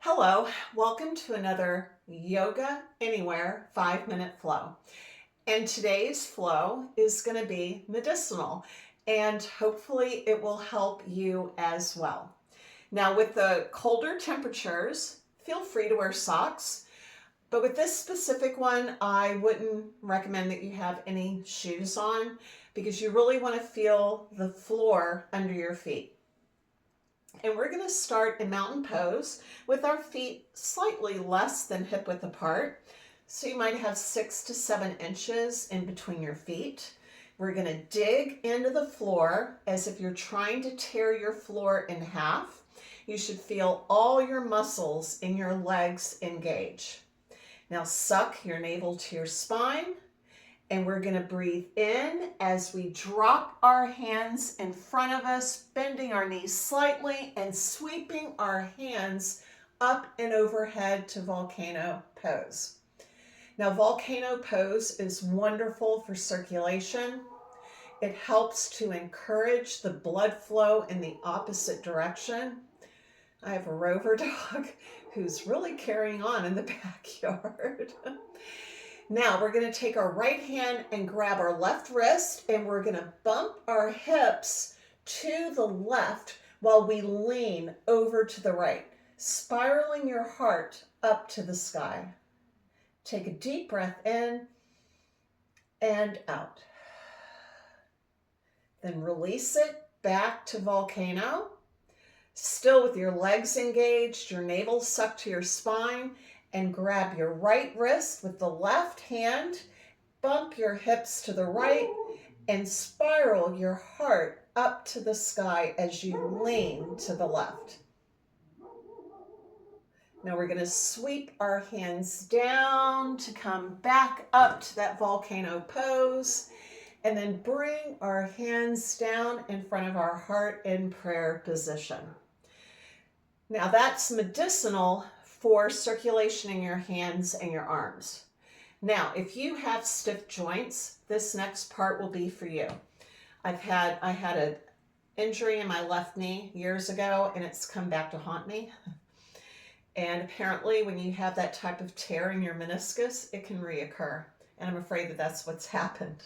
Hello, welcome to another Yoga Anywhere 5-minute flow. And today's flow is going to be medicinal, and hopefully it will help you as well. Now, with the colder temperatures, feel free to wear socks, but with this specific one, I wouldn't recommend that you have any shoes on because you really want to feel the floor under your feet. And we're going to start in mountain pose with our feet slightly less than hip width apart. So you might have 6 to 7 inches in between your feet. We're going to dig into the floor as if you're trying to tear your floor in half. You should feel all your muscles in your legs engage. Now suck your navel to your spine. And we're going to breathe in as we drop our hands in front of us, bending our knees slightly and sweeping our hands up and overhead to volcano pose. Now, volcano pose is wonderful for circulation. It helps to encourage the blood flow in the opposite direction. I have a Rover dog who's really carrying on in the backyard. Now we're going to take our right hand and grab our left wrist, and we're going to bump our hips to the left while we lean over to the right, spiraling your heart up to the sky. Take a deep breath in and out. Then release it back to volcano. Still with your legs engaged, your navel sucked to your spine, and grab your right wrist with the left hand, bump your hips to the right, and spiral your heart up to the sky as you lean to the left. Now we're going to sweep our hands down to come back up to that volcano pose, and then bring our hands down in front of our heart in prayer position. Now that's medicinal for circulation in your hands and your arms. Now, if you have stiff joints, this next part will be for you. I had an injury in my left knee years ago, and it's come back to haunt me. And apparently when you have that type of tear in your meniscus, it can reoccur. And I'm afraid that that's what's happened.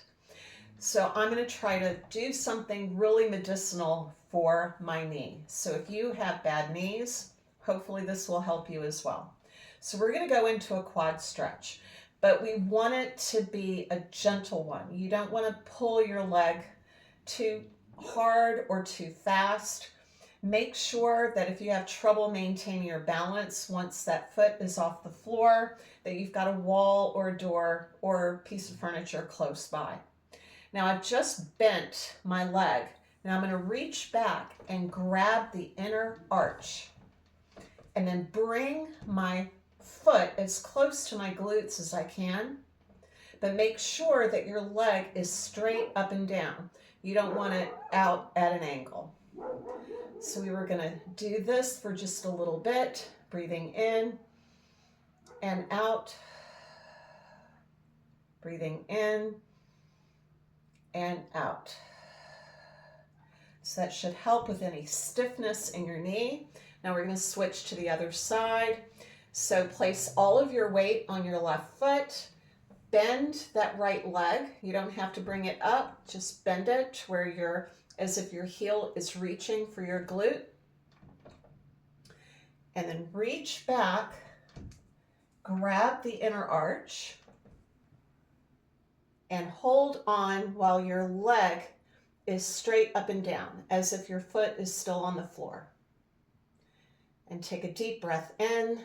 So I'm going to try to do something really medicinal for my knee. So if you have bad knees, hopefully this will help you as well. So we're going to go into a quad stretch, but we want it to be a gentle one. You don't want to pull your leg too hard or too fast. Make sure that if you have trouble maintaining your balance once that foot is off the floor, that you've got a wall or a door or a piece of furniture close by. Now I've just bent my leg. Now I'm going to reach back and grab the inner arch, and then bring my foot as close to my glutes as I can, but make sure that your leg is straight up and down. You don't want it out at an angle. So we were going to do this for just a little bit, breathing in and out, breathing in and out. So that should help with any stiffness in your knee. Now we're going to switch to the other side. So place all of your weight on your left foot. Bend that right leg. You don't have to bring it up. Just bend it to where you're, as if your heel is reaching for your glute. And then reach back. Grab the inner arch. And hold on while your leg is straight up and down, as if your foot is still on the floor. And take a deep breath in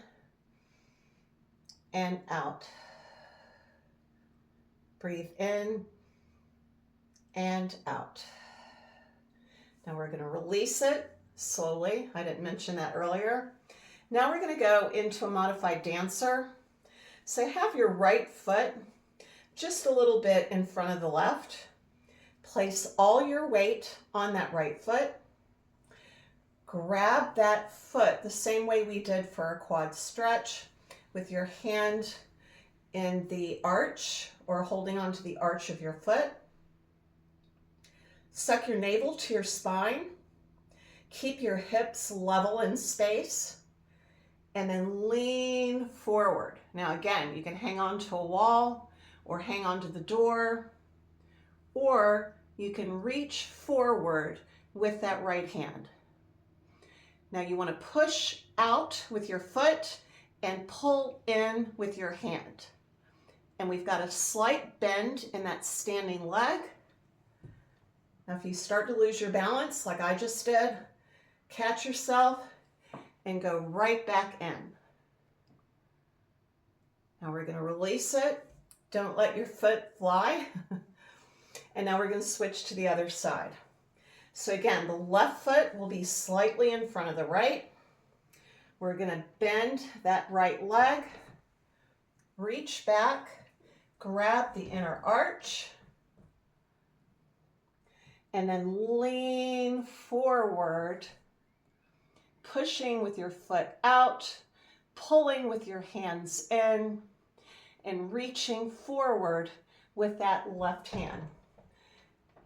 and out. Breathe in and out. Now we're going to release it slowly. I didn't mention that earlier. Now we're going to go into a modified dancer. So have your right foot just a little bit in front of the left. Place all your weight on that right foot. Grab that foot the same way we did for our quad stretch, with your hand in the arch or holding onto the arch of your foot. Suck your navel to your spine. Keep your hips level in space. and then lean forward. Now again, you can hang on to a wall or hang on to the door, or you can reach forward with that right hand. Now you want to push out with your foot and pull in with your hand. And we've got a slight bend in that standing leg. Now if you start to lose your balance, like I just did, catch yourself and go right back in. Now we're going to release it. Don't let your foot fly. And now we're going to switch to the other side. So again, the left foot will be slightly in front of the right. We're going to bend that right leg, reach back, grab the inner arch, and then lean forward, pushing with your foot out, pulling with your hands in, and reaching forward with that left hand.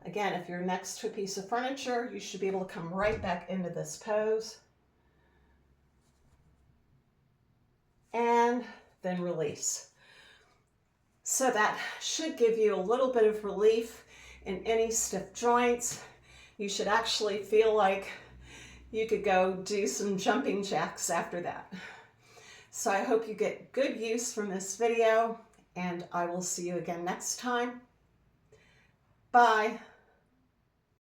Again, if you're next to a piece of furniture, you should be able to come right back into this pose. And then release. So that should give you a little bit of relief in any stiff joints. You should actually feel like you could go do some jumping jacks after that. So I hope you get good use from this video, and I will see you again next time. Bye.